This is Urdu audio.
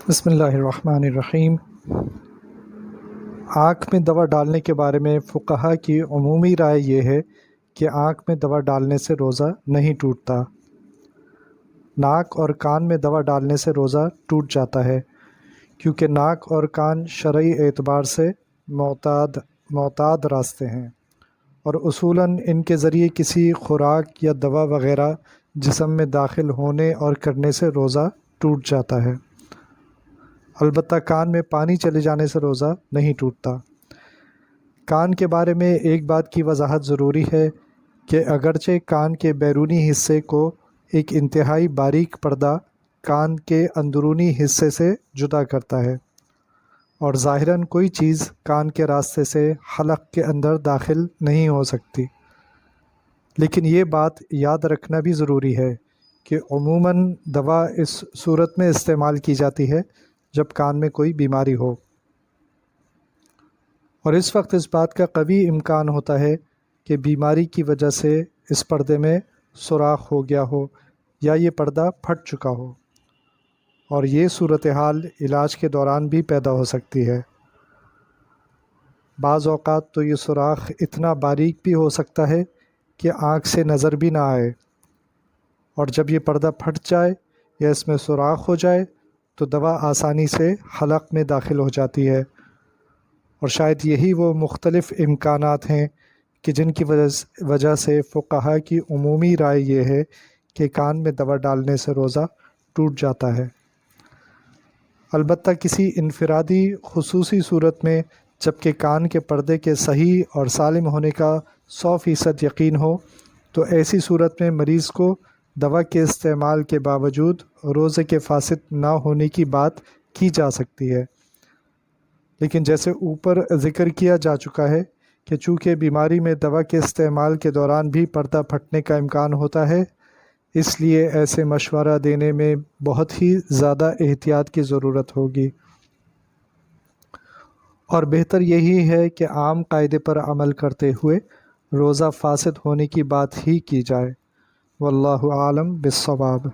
بسم اللہ الرحمن الرحیم۔ آنکھ میں دوا ڈالنے کے بارے میں فقہا کی عمومی رائے یہ ہے کہ آنکھ میں دوا ڈالنے سے روزہ نہیں ٹوٹتا۔ ناک اور کان میں دوا ڈالنے سے روزہ ٹوٹ جاتا ہے، کیونکہ ناک اور کان شرعی اعتبار سے معتاد راستے ہیں، اور اصولاً ان کے ذریعے کسی خوراک یا دوا وغیرہ جسم میں داخل ہونے اور کرنے سے روزہ ٹوٹ جاتا ہے۔ البتہ کان میں پانی چلے جانے سے روزہ نہیں ٹوٹتا۔ کان کے بارے میں ایک بات کی وضاحت ضروری ہے کہ اگرچہ کان کے بیرونی حصے کو ایک انتہائی باریک پردہ کان کے اندرونی حصے سے جدا کرتا ہے، اور ظاہراً کوئی چیز کان کے راستے سے حلق کے اندر داخل نہیں ہو سکتی، لیکن یہ بات یاد رکھنا بھی ضروری ہے کہ عموماً دوا اس صورت میں استعمال کی جاتی ہے جب کان میں کوئی بیماری ہو، اور اس وقت اس بات کا قوی امکان ہوتا ہے کہ بیماری کی وجہ سے اس پردے میں سوراخ ہو گیا ہو یا یہ پردہ پھٹ چکا ہو، اور یہ صورتحال علاج کے دوران بھی پیدا ہو سکتی ہے۔ بعض اوقات تو یہ سوراخ اتنا باریک بھی ہو سکتا ہے کہ آنکھ سے نظر بھی نہ آئے، اور جب یہ پردہ پھٹ جائے یا اس میں سوراخ ہو جائے تو دوا آسانی سے حلق میں داخل ہو جاتی ہے، اور شاید یہی وہ مختلف امکانات ہیں کہ جن کی وجہ سے فقہا کی عمومی رائے یہ ہے کہ کان میں دوا ڈالنے سے روزہ ٹوٹ جاتا ہے۔ البتہ کسی انفرادی خصوصی صورت میں جب کہ کان کے پردے کے صحیح اور سالم ہونے کا 100% یقین ہو، تو ایسی صورت میں مریض کو دوا کے استعمال کے باوجود روزے کے فاسد نہ ہونے کی بات کی جا سکتی ہے، لیکن جیسے اوپر ذکر کیا جا چکا ہے کہ چونکہ بیماری میں دوا کے استعمال کے دوران بھی پردہ پھٹنے کا امکان ہوتا ہے، اس لیے ایسے مشورہ دینے میں بہت ہی زیادہ احتیاط کی ضرورت ہوگی، اور بہتر یہی ہے کہ عام قاعدے پر عمل کرتے ہوئے روزہ فاسد ہونے کی بات ہی کی جائے۔ واللہ عالم بالصواب۔